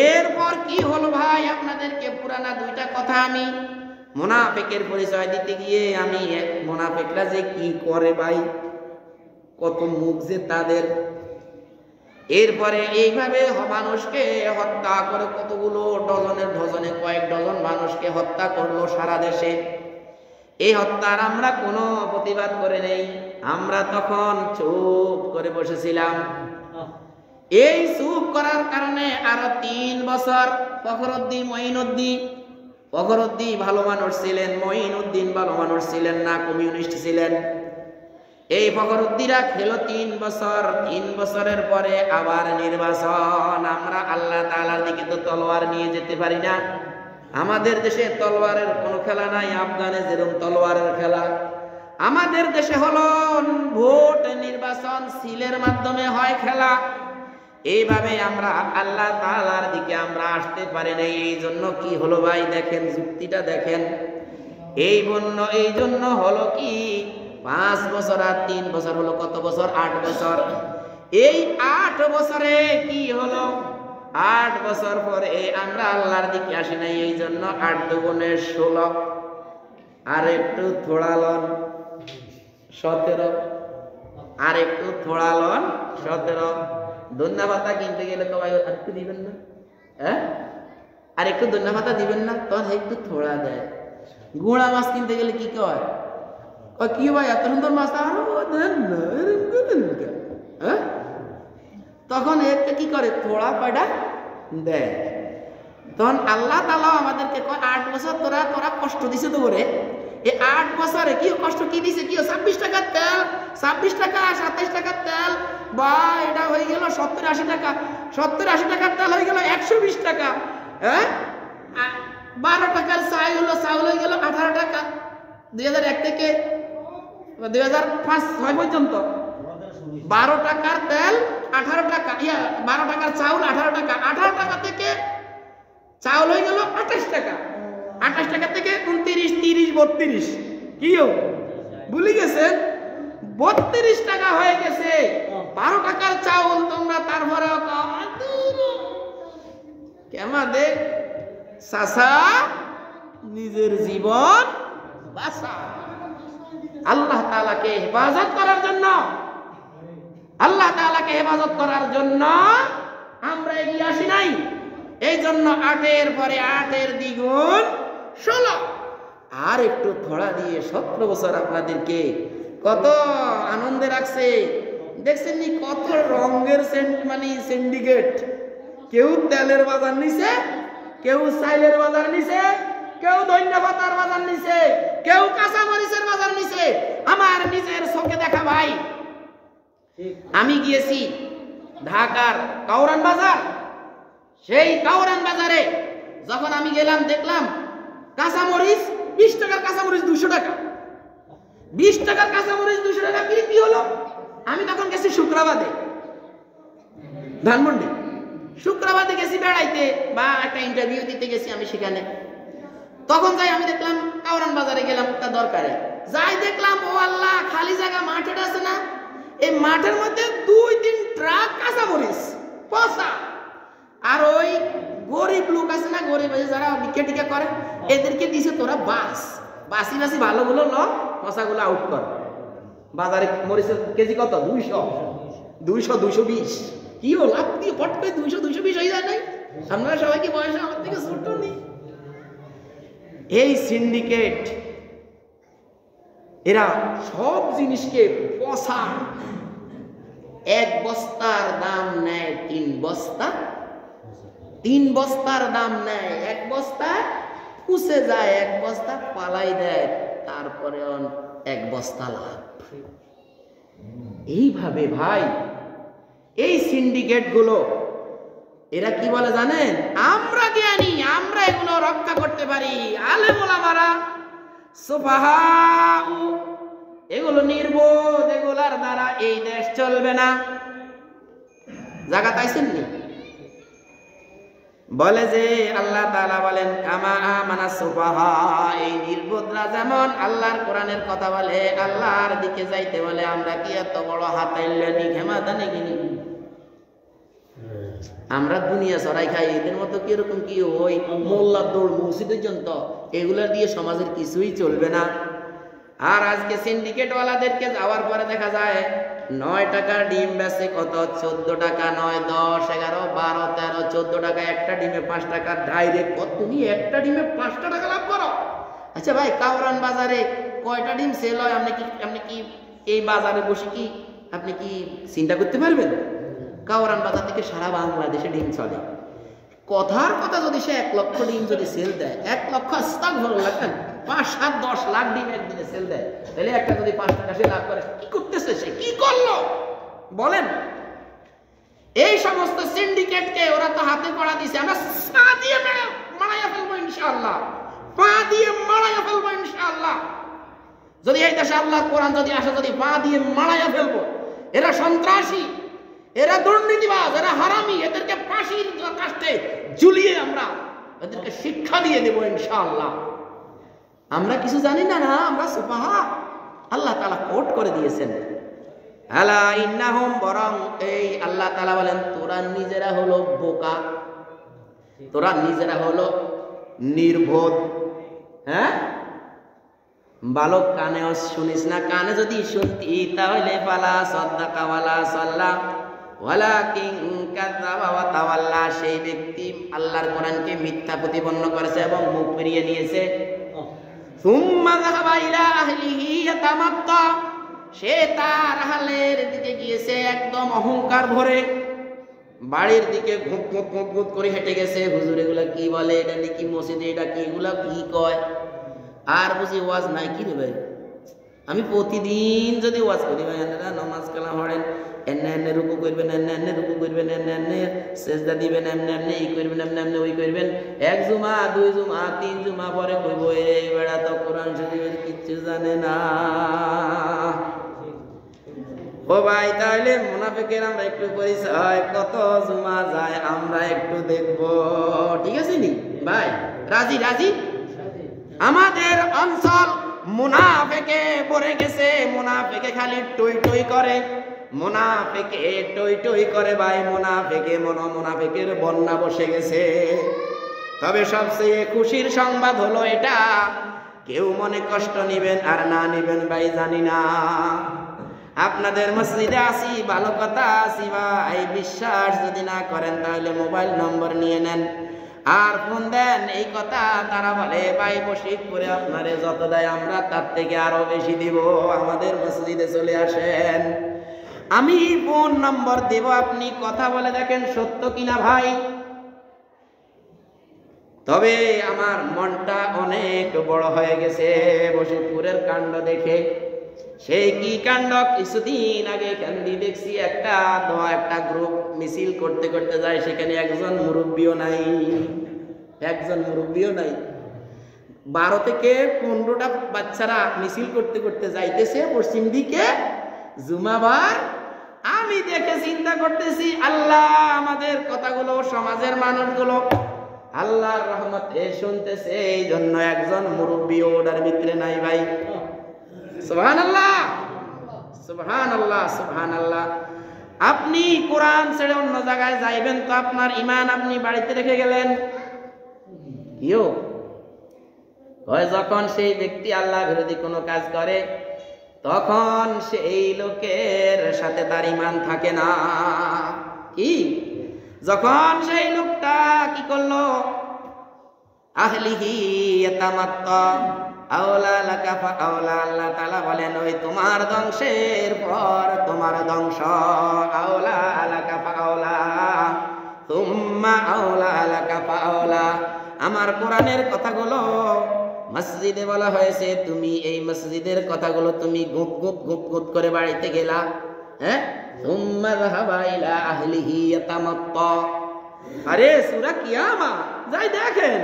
এরপর কি হলো ভাই, আপনাদেরকে পুরানা দুইটা কথা আমি মুনাফিকের পরিচয় দিতে গিয়ে আমি মুনাফিকরা যে কি করে ভাই, কত মুখ যে তাদের। এরপরে এইভাবে মানুষকে হত্যা করে কতগুলো ডজনে কয়েক ডজন মানুষকে হত্যা করলো সারা দেশে। এই হত্যার আমরা কোনো প্রতিবাদ করে নেই, আমরা তখন চুপ করে বসেছিলাম। এই চুপ করার কারণে আরো 3 বছর ফখরুদ্দিন ভালো মানুষ ছিলেন, মঈনুদ্দিন ভালো মানুষ ছিলেন না, কমিউনিস্ট ছিলেন। এই ফখরুদ্দিনরা খেলো 3 বছর। 3 বছরের পরে আবার নির্বাচন। আমরা আল্লাহ তাআলার দিকে তো তলোয়ার নিয়ে যেতে পারি না, আমাদের দেশে তলোয়ারের কোনো খেলা নাই। আফগানে যেরকম তলোয়ারের খেলা, আমাদের দেশে হলো ভোট নির্বাচন সিলের মাধ্যমে হয় খেলা। এইভাবে আমরা আল্লাহ তাআলার দিকে আমরা আসতে পারি না। এই জন্য কি হলো ভাই, দেখেন যুক্তিটা দেখেন। এই জন্য হলো কি 5 বছর আর 3 বছর হলো কত বছর, 8 বছর। এই 8 বছরে কি হলো, 8 বছর পরে আমরা আল্লাহর দিকে আসি নাই। এই জন্য 8 দুগুণে 16, আর একটু থোড়ালন 17, আর একটু থোড়ালন 17। ধন্যা পাতা কিনতে গেলে তো ভাই আর একটু দিবেন না, হ্যাঁ আর একটু ধন্যা পাতা দিবেন না, তখন একটু থোড়া দেয়। গুঁড়া মাছ কিনতে গেলে কি কয়, কি ভাই এত সুন্দর মাছ আরো দেন না, হ্যাঁ তখন একটা কি করে থোড়া কয়টা দেয়। তখন আল্লাহ তাআলা আমাদেরকে কয় 8 বছর তোরা কষ্ট দিছে তো করে। এই 8 বছরে কি কষ্ট কি দিছে, কি 26 টাকার তেল, 26 টাকা 27 টাকার তেল, বা এটা হয়ে গেল 70-80 টাকা, 70-80 টাকার তেল হয়ে গেল 120 টাকা, হ্যাঁ 12 টাকার চাউল হয়ে গেল 18 টাকা। 2001 থেকে 2005-6 পর্যন্ত 12 টাকার তেল 18 টাকা, 12 টাকার চাউল 18 টাকা, 18 টাকা থেকে চাউল হয়ে গেল 28 টাকা, 28 টাকা থেকে 29, 30, 32, কি ভুলে গেছেন 32 টাকা হয়ে গেছে। 12 টাকার চাউল তোমরা তারপরে কেমাদে চাচা নিজের জীবন বাঁচা। আল্লাহ তাআলাকে হেফাজত করার জন্য, আল্লাহ তাআলাকে হেফাজত করার জন্য আমরা এগিয়ে আসি নাই। এই জন্য 8-এর পরে 8-এর দ্বিগুণ 16, আর একটু থোড়া দিয়ে 17 বছর আপনাদেরকে কত আনন্দে রাখছে। দেখছেন নি কত রঙের সিন্ডিকেট, কেউ তেলের বাজার নিছে, কেউ চাইলের বাজার নিছে, কেউ ধনিয়া পাতার বাজার নিছে, কেউ কাঁচা মরিচের বাজার নিছে। আমার নিজের চোখে দেখা ভাই, আমি গিয়েছি ঢাকার কাউরান বাজার। সেই কাউরান বাজারে যখন আমি গেলাম দেখলাম কাঁচামরিচ 20 টাকার কাঁচামরিচ 200 টাকা, 20 টাকার কাঁচামরিচ 200 টাকা। কি হলো, আমি তখন গেছি শুক্রবারে ধানমন্ডি, শুক্রবারে গেছি বেড়াইতে বা একটা ইন্টারভিউ দিতে গেছি আমি সেখানে। তখন যাই আমি দেখলাম কাউরান বাজারে গেলাম একটা দরকারে, যাই দেখলাম ও আল্লাহ খালি জায়গা মাঠের আছে না, এই মাঠের মধ্যে 2-3 ট্রাক কাঁচামরিচ পচা। আর ওই গরিব লোক আছে না, গরিব যারা ভিক্ষা টিকা করে, এদেরকে দিছে তোরা বাসি ভালোগুলো ল, পচাগুলো আউট কর। বাজারে মরিচের কেজি কত, 200, 220। কি হল লাভ দিয়ে পট করে 200-220 হয়ে যায় নাই, আপনারা সবাই কি বয়সে আমার থেকে ছোট নেই? এই সিন্ডিকেট এরা সব জিনিসকে পচা, এক বস্তার দাম নেয় 3 বস্তা, 3 বস্তার দাম নেয় 1 বস্তা, পুষে যায় 1 বস্তা, পালাই দেয় তারপরে 1 বস্তা লাভ। এইভাবে ভাই এই সিন্ডিকেট গুলো এরা কি বলে জানেন? আমরা জ্ঞানী, আমরা এগুলো রক্ষা করতে পারি। আলেম ওলামারা সুফাহাউ, এগুলো নির্বোধ, এগুলার দ্বারা এই দেশ চলবে না। জায়গা পাইছেন নি? বলে যে আল্লাহ তাআলা বলেন কামা আমানা সুফাহা, এই নির্বোধরা যেমন আল্লাহর কোরআনের কথা বলে, আল্লাহর দিকে যাইতে বলে, আমরা কি এত বড় হাতাইল্লানি ঘেমাদানি কিনি? আমরা দুনিয়া চড়াই খাই, এদের মতো কিরকম কি ওই মোল্লার দৌড় মসজিদের জন্য, এগুলা দিয়ে সমাজের কিছুই চলবে না। আর আজকে সিন্ডিকেট ওয়ালাদেরকে যাওয়ার পরে দেখা যায় 9 টাকার ডিম বেচে কত 14 টাকা, 9, 10, 11, 12, 13, 14 টাকা, একটা ডিমে 5 টাকা ডাইরেক্ট। তুমি একটা ডিমে 5 টাকা লাভ করো? আচ্ছা ভাই, কাউরান বাজারে কয়টা ডিম সেল হয়? আপনি কি এই বাজারে বসে কি আপনি কি চিন্তা করতে পারবেন? কাউরান বাজার থেকে সারা বাংলাদেশে ডিম চলে। কথার কথা, যদি সে 1 লক্ষ ডিম যদি সেল দেয়, 1 লক্ষ আস্তাগফিরুল্লাহ, 5, 7, 10 লাখ ডিম একদিনে সেল দেয়, তাহলে একটা যদি 5 টাকা সে লাভ করে, কি করতেছে সে? কি করলো বলেন? এই সমস্ত সিন্ডিকেটকে ওরা তো হাতে কড়া দিছে। আমরা পা দিয়ে মারাইয়া ফেলবো ইনশাআল্লাহ, পা দিয়ে মারাইয়া ফেলবো ইনশাআল্লাহ। যদি এই দেশে আল্লাহর কোরআন যদি আসে, যদি পা দিয়ে মারাইয়া ফেলবো। এরা সন্ত্রাসী, এরা দুর্নীতিবাজ, এরা হারামি, এদেরকে ফাঁসির কাস্টে ঝুলিয়ে আমরা এদেরকে শিক্ষা দিয়ে দেবো ইনশাআল্লাহ। আমরা কিছু জানি না, না আমরা সুফাহা। আল্লাহ তাআলা কোট করে দিয়েছেন, আলা ইন্নাহুম, বরং এই আল্লাহ তাআলা বলেন তোরা নিজেরা হলো বোকা, তোরা নিজেরা হলো নির্বোধ। হ্যাঁ, বালক কানেও শুনিস না? কানে যদি শুনতি তাহলে ফালা সাদ্দাকা ওয়ালা সাল্লা ওয়ালাকিন কাযাবা ওয়া তাওয়াল্লা, সেই ব্যক্তি আল্লাহর কোরআনকে মিথ্যা প্রতিপন্ন করেছে এবং মুখ ফিরিয়ে নিয়েছে। সুম্মা যাহাবা ইলা আহলিহি ইয়াতামাত্তা, সে তার আহলের দিকে গিয়েছে একদম অহংকার ভরে, বাড়ির দিকে ঘুপ ঘুপ ঘুপ ঘুপ করে হেঁটে গেছে। হুজুর এগুলা কি বলে? এটা নাকি মসজিদে, এটা কি, এগুলা কি কয়? আর বুঝি ওয়াজ নাই কি রে ভাই? আমি প্রতিদিন যদি ওয়াজ করি, ভাই আপনারা নামাজ কালাম পড়েন, এনে এনে রুকু করবেন, এনে এনে রুকু করবেন, এনে এনে সেজদা দিবেন, এমনি এমনি এই করবেন, এমনি এমনি ওই করবেন। 1 জুমা 2 জুমা 3 জুমা পরে কইব এই বেড়া তো কোরআন শরীফের কিচ্ছু জানে না। ও ভাই, তাহলে মুনাফিকের আমরা একটু পরিচয়, কত জুমা যায় আমরা একটু দেখব, ঠিক আছে নি ভাই? রাজি রাজি? আমাদের অঞ্চল মুনাফিকে ভরে গেছে, মুনাফিকে খালি টই টই করে, মুনাফিকে টই টই করে ভাই, মুনাফিকের বন্যা বসে গেছে। তবে সবচেয়ে খুশির সংবাদ হলো এটা, কেউ মনে কষ্ট নিবেন আর না নিবেন ভাই জানি না। আপনাদের মসজিদে আসি, ভালো কথা আসি ভাই, বিশ্বাস যদি না করেন তাহলে মোবাইল নম্বর নিয়ে নেন আর ফোন দেন। এই কথা তারা বলে ভাই বশিকপুরে আপনারে যত দেয় আমরা তার থেকে আরো বেশি দিব, আমাদের মসজিদে চলে আসেন। আমি ফোন নম্বর দেব, আপনি কথা বলে দেখেন সত্য কিনা ভাই। তবে আমার মনটা অনেক বড় হয়ে গেছে বশিকপুরের কাণ্ড দেখে। সেই কি কাণ্ড! কিছুদিন আগে ক্যান্ডি দেখছি একটা গ্রুপ মিছিল করতে করতে যায়, সেখানে একজন মুরব্বিও নাই, 12 থেকে 15টা বাচ্চারা মিছিল করতে করতে যাইতেছে পশ্চিম দিকে, জুমাবার। আমি দেখে চিন্তা করতেছি, আল্লাহ আমাদের কথাগুলো সমাজের মানুষগুলো আল্লাহর রহমতে শুনতেছে, এই জন্য একজন মুরব্বী ওটার ভিতরে নাই ভাই। সুবহানাল্লাহ, সুবহানাল্লাহ, সুবহানাল্লাহ। আপনি কোরআন ছেড়ে অন্য জায়গায় যাইবেন তো আপনার ঈমান আপনি বাড়িতে রেখে গেলেন। কিও হয় যখন সেই ব্যক্তি আল্লাহ বিরোধী কোনো কাজ করে, তখন সেই লোকের সাথে তার ঈমান থাকে না। কি যখন সেই লোকটা কি করলো, আহলিহি ইয়াতামাত্তা আওলা লাকা ফাআওলা, আল্লাহ তাআলা বলেন ওই তোমার ধ্বংসের পর তোমার ধ্বংস, আওলা লাকা ফাআওলা তুম্মা আওলা লাকা ফাআওলা। আমার কোরআনের কথাগুলো মসজিদে বলা হয়েছে, তুমি এই মসজিদের কথাগুলো তুমি গুপ গুপ গুপ গুপ করে বাড়িতে গেলা, হ্যাঁ, তুম্মা যাহাবা ইলা আহলিহি ইয়াতামাত্তা। আরে সূরা কিয়ামা যাই দেখেন,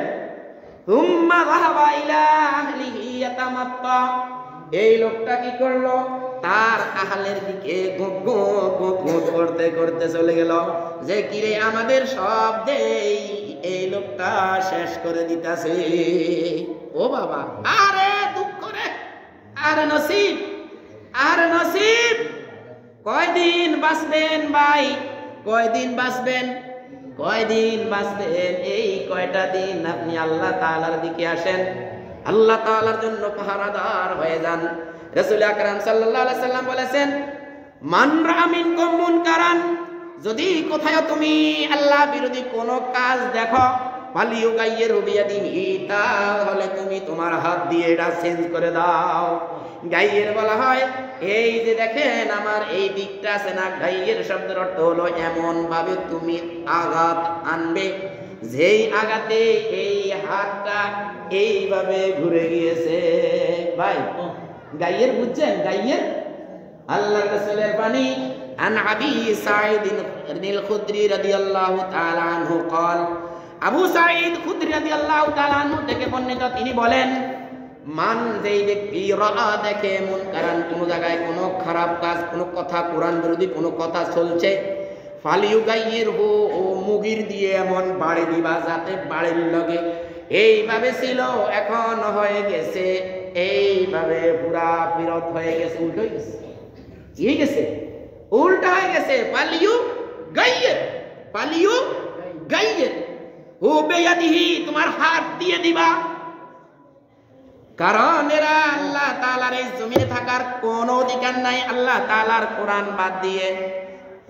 তুম্মা যাহাবা ইলা আহলিহি ইয়াতামাত্তা, এই লোকটা কি করলো, তার আহলের দিকে গুপ গুপ গুপ গুপ করতে করতে চলে গেল, যে কিরে আমাদের সব দেই এই লোকটা শেষ করে দিতেছে। ও বাবা, আরে দুঃখ রে, আরে নসিব, আরে নসিব। কয়দিন বাঁচবেন ভাই, কয়দিন বাঁচবেন, কয়দিন বাঁচবেন? এই কয়টা দিন আপনি আল্লাহ তাআলার দিকে আসেন, আল্লাহ তাআলার জন্য পাহারাদার হয়ে যান। রাসূল আকরাম সাল্লাল্লাহু আলাইহি সাল্লাম বলেছেন, মান রাআ মিনকুম মুনকারান, যদি কোথাও তুমি আল্লাহ বিরোধী কোনো কাজ দেখো, ফালিয়ুগাইয়িরু বিয়াদিহি, তাহলে তুমি তোমার হাত দিয়ে এটা চেঞ্জ করে দাও। গাইয়ের বলা হয় এই যে দেখেন আমার এই দিকটা আছে না, গাইয়ের শব্দের অর্থ হলো এমন ভাবে তুমি আঘাত আনবে যেই আঘাতে এই হাতটা এইভাবে ঘুরে গিয়েছে। ভাই গাইয়ের বুঝছেন, গাইয়ের আল্লাহর রাসূলের বাণী। আন আবি সাঈদ আল খুদরি রাদিয়াল্লাহু তাআলা আনহু قال, আবু সাঈদ খুদরি রাদিয়াল্লাহু তাআলা আনহু থেকে বর্ণিত, তিনি বলেন, মান যেই ব্যক্তি রাআ দেখে মুনকারান, কোন জায়গায় কোনো খারাপ কাজ, কোনো কথা কোরআন বিরোধী কোনো কথা চলছে, ফালিয়ুগাইয়িরহু, ও মুগির দিয়ে এমন বাড়ি দিবা যাতে বাড়ির লগে এইভাবে ছিল এখন হয়ে গেছে এইভাবে পুরা বিরোধ হয়ে গেছে, উল্টো হয়ে গেছে, কি হয়ে গেছে, উল্টা হয়ে গেছে। ফালিয়ুগাইয়ির, ফালিয়ুগাইয়ির হু বিয়াদিহি, তোমার হাত দিয়ে দিবা। কারণ এরা আল্লাহ তাআলার এই জমিনে থাকার কোনো অধিকার নাই, আল্লাহ তাআলার কোরআন বাদ দিয়ে,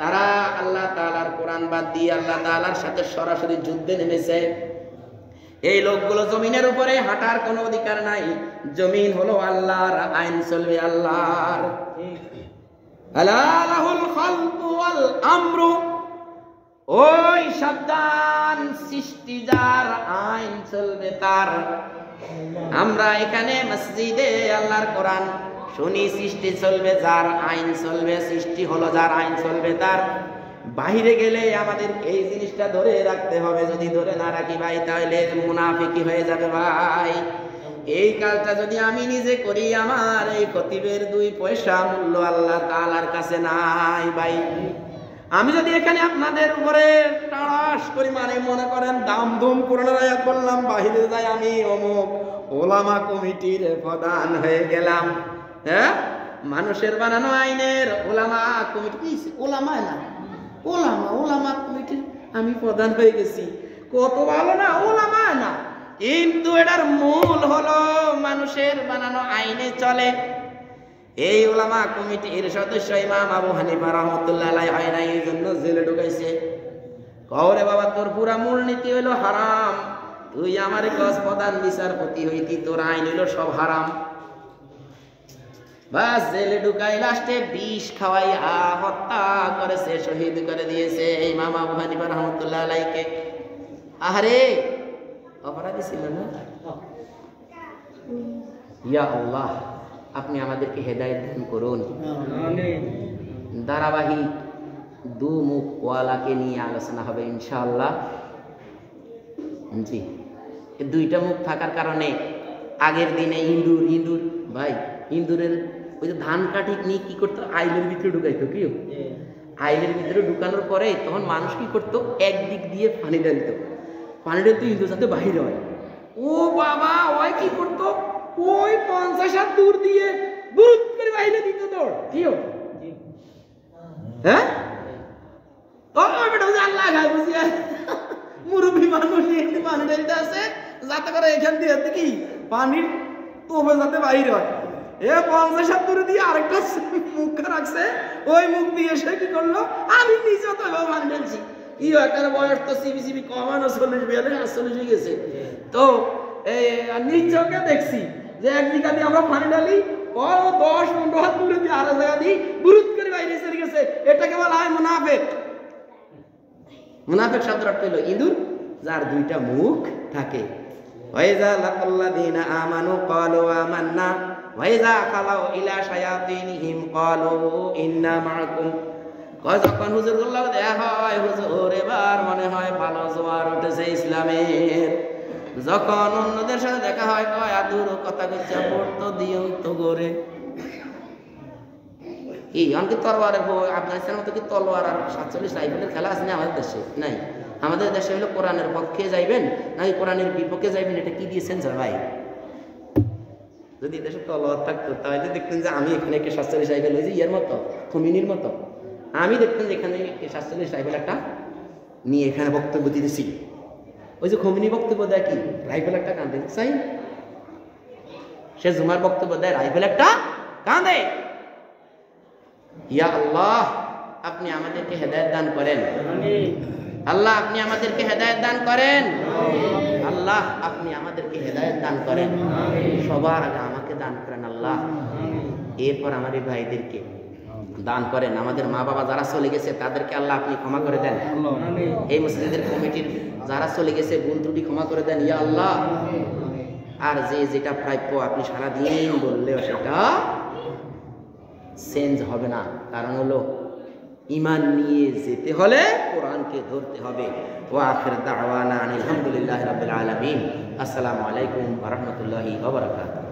তারা আল্লাহ তাআলার কোরআন বাদ দিয়ে আল্লাহ তাআলার সাথে সরাসরি যুদ্ধে নেমেছে। এই লোকগুলো জমিনের উপরে হাঁটার কোনো অধিকার নাই, জমিন হলো আল্লাহর, আইন চলবে আল্লাহর। আলা লাহুল খালকু ওয়াল আমরু, ওই সাবধান, সৃষ্টি যার, আইন চলবে তার। আমরা এখানে মসজিদে আল্লাহর কোরআন শুনি, সৃষ্টি চলবে যার, আইন চলবে, সৃষ্টি হলো যার, আইন চলবে তার। বাইরে গেলে আমাদের এই জিনিসটা ধরে রাখতে হবে, যদি ধরে না রাখি ভাই তাহলে মুনাফিকি হয়ে যাবে ভাই। এই কাজটা যদি আমি নিজে করি, আমার এই খতিবের 2 পয়সা মূল্য আল্লাহ তাআলার কাছে নাই ভাই। আমি যদি এখানে আপনাদের উপরে টাড়াস করি, মানে মনে করেন দাম দুম কোরআনের আয়াত বললাম, বাহিরে যাই আমি অমুক ওলামা কমিটির প্রধান হয়ে গেলাম, হ্যাঁ, মানুষের বানানো আইনের ওলামা কমিটি, ওলামা না, ওলামা, ওলামা কমিটির আমি প্রধান হয়ে গেছি, কত ভালো না, ওলামা না, কিন্তু এটার মূল হলো মানুষের বানানো আইনে চলে। এই ওলামা কমিটির সদস্য ইমাম আবু হানিফা রাহমাতুল্লাহ আলাইহি হয় না, এই জন্য জেলে ঢুকাইছে। কওরে বাবা, তোর পুরা মূলনীতি হইলো হারাম, তুই আমার কাছে প্রধান বিচারপতি হইতি, তোর আইন হইলো সব হারাম। বাস জেলে ঢুকাই, লাস্টে বিষ খাওয়াই হত্যা করেছে, শহীদ করে দিয়েছে ইমাম আবু হানিফা রাহমাতুল্লাহ আলাইহিকে। আরে অপরাধী ছিল না? ইয়া আল্লাহ, আপনি আমাদেরকে হেদায়েত দান করুন। ধারাবাহিক 2 মুখওয়ালাকে নিয়ে আলোচনা হবে ইনশাআল্লাহ। জি, 2টা মুখ থাকার কারণে আগের দিনে ইন্দুর ভাই, ইন্দুরের ওই যে ধান কাটি নিয়ে কি করতো, আইলের ভিতরে ঢুকাইতো, কি আইলের ভিতরে ঢুকানোর পরে তখন মানুষ কি করতো, একদিক দিয়ে পানি ঢালিত, পানি ঢালতো ইন্দুর যাতে বাহির হয়। ও বাবা, ওই কি করতো, ওই 50 হাত দূর দিয়ে বুরুত করে বাইরে দিত দৌড়, কি হ্যাঁ, আল্লাহ খায় বুঝি, মুরব্বী মানুষ পানি ঢালতে আছে যাতে করে এখান দিয়ে কি পানির তোবে যাতে বাইর হয়। 50 হাত দূরে দিয়ে আরেকটা মুখ রাখছে, ওই মুখ দিয়ে সে কি করলো, আমি নিজে তো পানি ঢালছি, কি একটা বয়স তো সিবি কমানো 40-42 হয়ে গেছে। তো নিচকে দেখছি যে একদিকে দিয়ে আমরা পানি ঢালি 10-15 হাত দূরে দিয়ে আরেক জায়গা দিয়ে বুরুত করে বাইরে চলে গেছে। এটাকে বলা হয় মুনাফিক। মুনাফিক শব্দের অর্থ হলো ইঁদুর যার দুইটা মুখ থাকে। ওয়াইজা লাকাল্লাযিনা আমানু ক্বালু আমান্না ওয়াইজা খালাউ ইলা শায়াতিনহিম ক্বালু ইন্না মাআকুম। যখন হুজুরগুল্লাহ দেখা হয় হুজুর এবার মনে হয় ভালো জোয়ার উঠেছে ইসলামের। যখন অন্যদের সাথে দেখা হয় কয় আদুর কথা কইছে পড়তো দিও তো গরে কি অনেক তরবারের আফগানিস্তানের মতো কি তলোয়ার আর 47 রাইফেলের খেলা আছে না আমাদের দেশে? নাই। আমাদের দেশে হলো কোরআনের পক্ষে যাইবেন নাকি কোরআনের বিপক্ষে যাইবেন, এটা কি দিয়েছেন ভাই? যদি দেশে তলোয়ার থাকতো তাহলে দেখতেন যে আমি এখানে একটা 47 রাইফেল হয়েছি ইয়ের মতো খুমিনির মতো, আমি দেখতেন যে এখানে 47 রাইফেল একটা নিয়ে এখানে বক্তব্য দিতেছি। ওই যে খমিনি বক্তব্য দেয় কি রাইফেল একটা কাঁদে চাই, সে জুমার বক্তব্য দেয় রাইফেল একটা কাঁদে। ইয়া আল্লাহ আপনি আমাদেরকে হেদায়েত দান করেন, আল্লাহ আপনি আমাদেরকে হেদায়েত দান করেন, আল্লাহ আপনি আমাদেরকে হেদায়েত দান করেন। সবার আগে আমাকে দান করেন আল্লাহ, এরপর আমার এই ভাইদেরকে দান করেন। আমাদের মা বাবা যারা চলে গেছে তাদেরকে আল্লাহ আপনি ক্ষমা করে দেন। এই মসজিদের কমিটির যারা চলে গেছে ভুল ত্রুটি ক্ষমা করে দেন ইয়া আল্লাহ। আর যে যেটা প্রাপ্য আপনি সারাদিন বললেও সেটা চেঞ্জ হবে না, কারণ হলো ঈমান নিয়ে যেতে হলে কোরআনকে ধরতে হবে। ওয়া আখির দাওয়ানা আলহামদুলিল্লাহি রাব্বিল আলামিন। আসসালামু আলাইকুম ওয়া রাহমাতুল্লাহি ওয়া বারাকাতুহু।